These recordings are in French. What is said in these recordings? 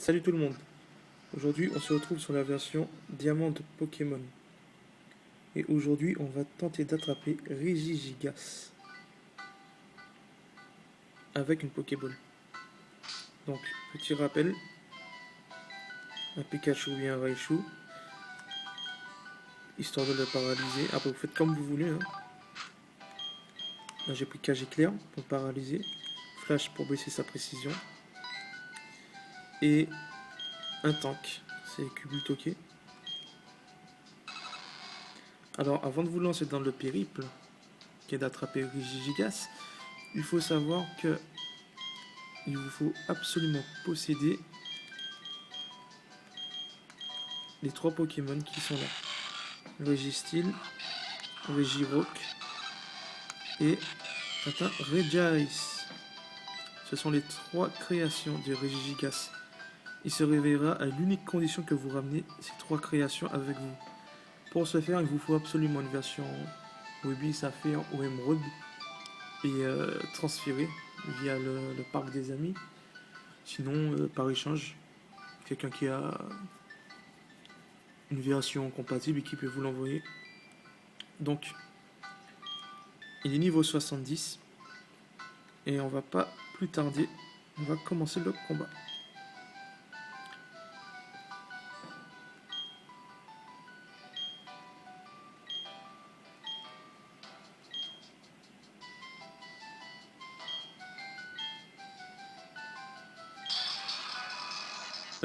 Salut tout le monde. Aujourd'hui, on se retrouve sur la version Diamant de Pokémon. Et aujourd'hui, on va tenter d'attraper Regigigas avec une Pokéball. Donc, petit rappel, un Pikachu ou bien un Raichu, histoire de le paralyser. Après, vous faites comme vous voulez. Là, j'ai pris Cage éclair pour le paralyser, Flash pour baisser sa précision, et un tank, c'est Kubutoke. Alors, avant de vous lancer dans le périple, qui est d'attraper Regigigas, il faut savoir que il vous faut absolument posséder les 3 Pokémon qui sont là. Registeel, Regirock et Regice. Ce sont les 3 créations de Regigigas. Il se réveillera à l'unique condition que vous ramenez ces 3 créations avec vous. Pour ce faire, il vous faut absolument une version Ruby, Saphir ou Emerald et transférer via le parc des amis. Sinon, par échange, quelqu'un qui a une version compatible et qui peut vous l'envoyer. Donc, il est niveau 70 et on va pas plus tarder, on va commencer le combat.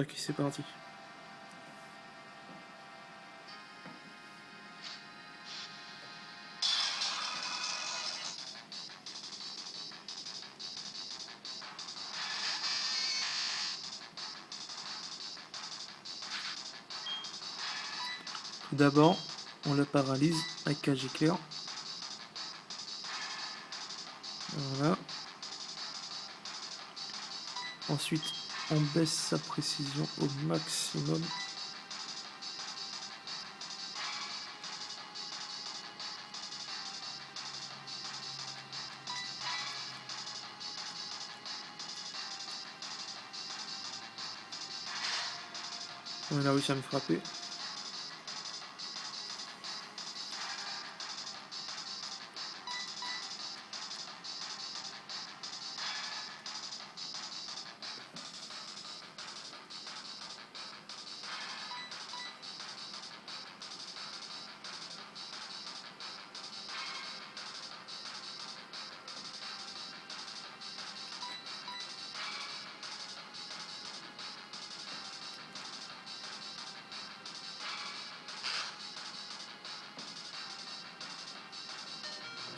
Ok, c'est parti. Tout d'abord, on le paralyse avec Cage éclair. Voilà. Ensuite, on baisse sa précision au maximum. On a réussi à me frapper.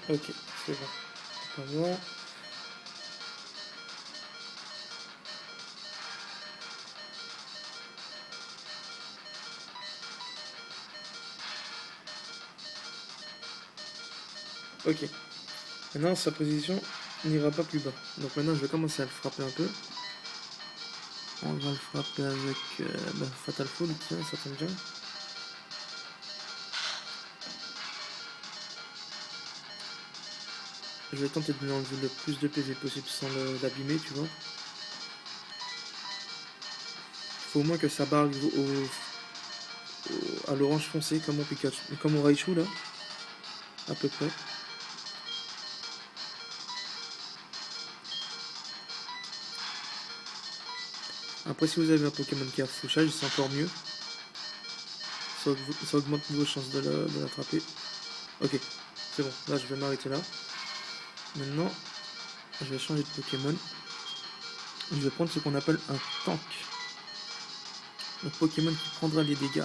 Ok, c'est bon. Pas bon. Ok. Maintenant, sa position n'ira pas plus bas. Donc maintenant, je vais commencer à le frapper un peu. On va le frapper avec Fatal Fall, tiens, ça tombe bien. Je vais tenter de lui enlever le plus de PV possible sans l'abîmer, tu vois. Il faut au moins que sa barre arrive à l'orange foncé, comme mon Pikachu, comme mon Raichu là, à peu près. Après, si vous avez un Pokémon qui a fauchage, c'est encore mieux. Ça augmente vos chances de l'attraper. Ok, c'est bon, là je vais m'arrêter là. Maintenant, je vais changer de Pokémon. Je vais prendre ce qu'on appelle un tank. Le Pokémon qui prendra les dégâts.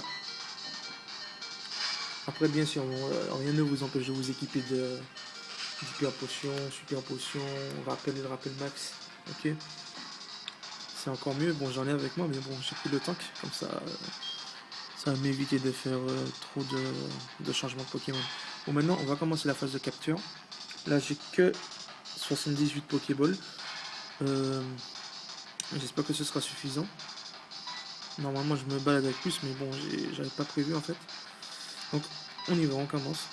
Après, bien sûr, rien ne vous empêche de vous équiper de super potion, rappel max. Ok, c'est encore mieux. Bon, j'en ai avec moi, mais bon, j'ai pris le tank. Comme ça va m'éviter de faire trop de changements de Pokémon. Bon, maintenant, on va commencer la phase de capture. Là, j'ai que 78 Pokéballs. J'espère que ce sera suffisant. Normalement, je me balade avec plus, mais bon, j'avais pas prévu en fait. Donc, on y va, on commence.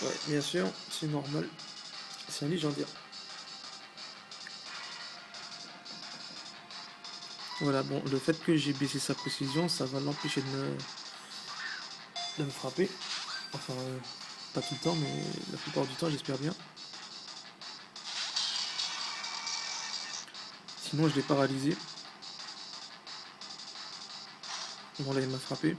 Ouais, bien sûr, c'est normal. C'est un légendaire. Voilà, bon, le fait que j'ai baissé sa précision, ça va l'empêcher de me frapper. Enfin, pas tout le temps, mais la plupart du temps, j'espère bien. Sinon, je l'ai paralysé. Bon, là, il m'a frappé.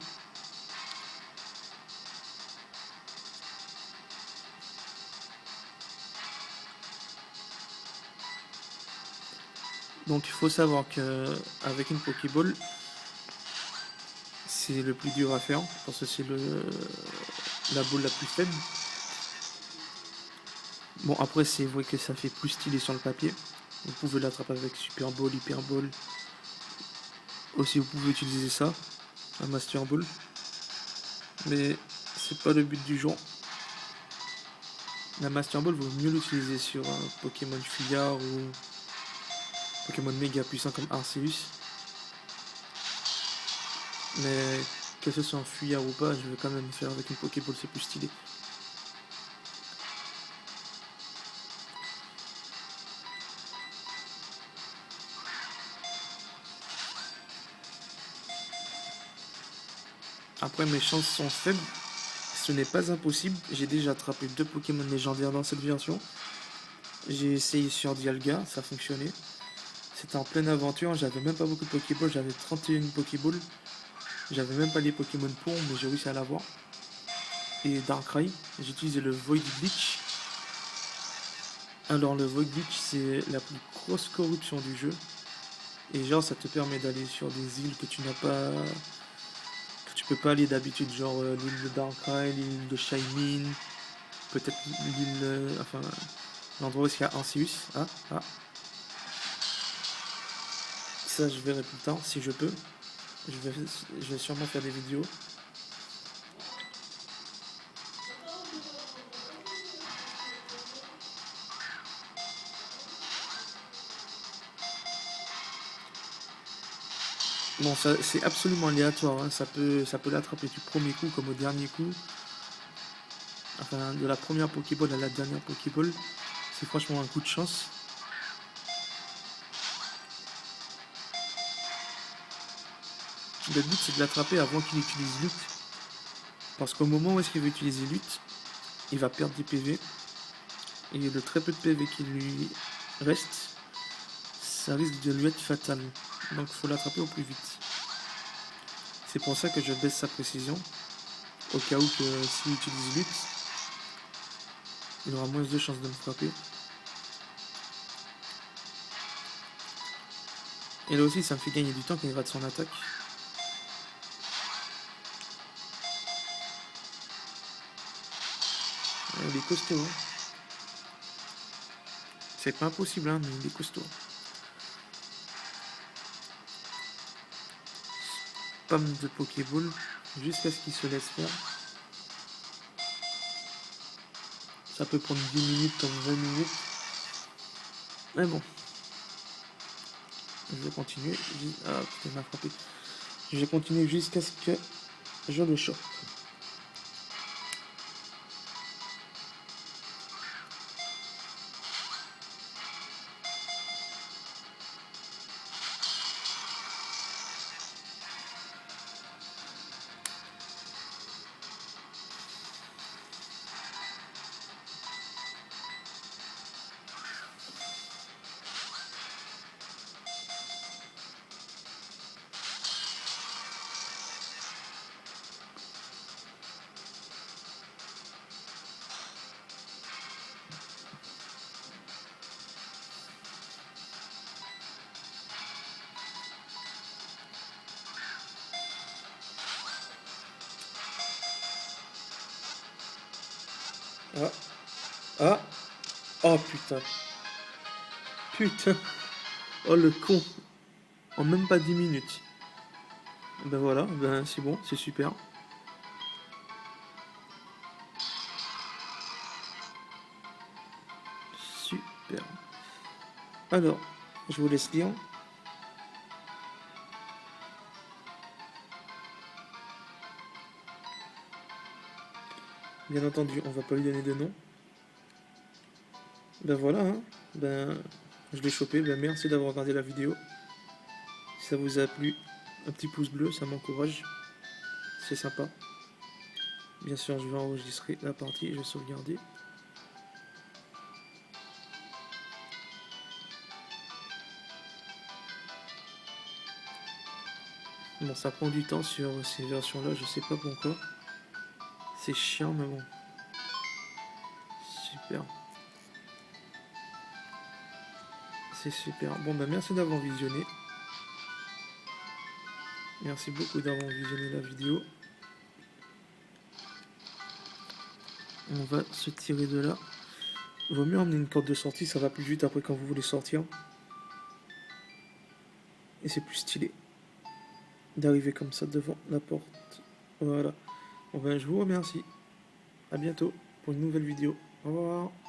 Donc, il faut savoir qu'avec une Pokéball, c'est le plus dur à faire, parce que c'est la boule la plus faible. Bon, après, c'est vrai que ça fait plus stylé sur le papier. Vous pouvez l'attraper avec Super Ball, Hyper Ball. Aussi, vous pouvez utiliser ça, un Master Ball. Mais c'est pas le but du jour. La Master Ball, vaut mieux l'utiliser sur un Pokémon Fuyard ou Pokémon méga puissant comme Arceus. Mais que ce soit un Fuyard ou pas, je vais quand même faire avec une Pokéball, c'est plus stylé. Après, mes chances sont faibles. Ce n'est pas impossible. J'ai déjà attrapé 2 Pokémon légendaires dans cette version. J'ai essayé sur Dialga, ça fonctionnait. C'était en pleine aventure, j'avais même pas beaucoup de Pokéballs, j'avais 31 Pokéballs. J'avais même pas les Pokémon pour, mais j'ai réussi à l'avoir. Et Darkrai, j'ai utilisé le Void Glitch. Alors le Void Glitch, c'est la plus grosse corruption du jeu. Et genre, ça te permet d'aller sur des îles que tu n'as pas, que tu peux pas aller d'habitude, genre l'île de Darkrai, l'île de Shaymin, peut-être l'île, enfin, l'endroit où il y a Arceus. Ah. Ça, je verrai plus tard si je peux. Je vais sûrement faire des vidéos. Bon, ça, c'est absolument aléatoire, hein. Ça peut l'attraper du premier coup comme au dernier coup. Enfin, de la première Pokéball à la dernière Pokéball. C'est franchement un coup de chance. Le but, c'est de l'attraper avant qu'il utilise lutte. Parce qu'au moment où est-ce qu'il va utiliser lutte, il va perdre des PV. Et le très peu de PV qui lui reste, ça risque de lui être fatal. Donc il faut l'attraper au plus vite. C'est pour ça que je baisse sa précision. Au cas où que s'il utilise lutte, il aura moins de chances de me frapper. Et là aussi, ça me fait gagner du temps quand il rate son attaque. Il est costaud, hein. C'est pas impossible, hein, mais il est costaud. Spam de Pokéball jusqu'à ce qu'il se laisse faire. Ça peut prendre 10 minutes comme 20 minutes. Mais bon. Je vais continuer. Ah putain, il m'a frappé. Je vais continuer jusqu'à ce que je le chope. Ah, ah, oh putain, putain, oh le con, en même pas 10 minutes. Ben voilà, ben c'est bon, c'est super. Super. Alors, je vous laisse lire. Bien entendu, on va pas lui donner de nom. Ben voilà, hein. Ben, je l'ai chopé. Ben, merci d'avoir regardé la vidéo. Si ça vous a plu, un petit pouce bleu, ça m'encourage. C'est sympa. Bien sûr, je vais enregistrer la partie, je vais sauvegarder. Bon, ça prend du temps sur ces versions-là, je sais pas pourquoi. C'est chiant, mais bon. Super. C'est super. Bon, ben merci d'avoir visionné. Merci beaucoup d'avoir visionné la vidéo. On va se tirer de là. Vaut mieux emmener une corde de sortie, ça va plus vite après quand vous voulez sortir. Et c'est plus stylé d'arriver comme ça devant la porte. Voilà. Bon ben je vous remercie. À bientôt pour une nouvelle vidéo. Au revoir.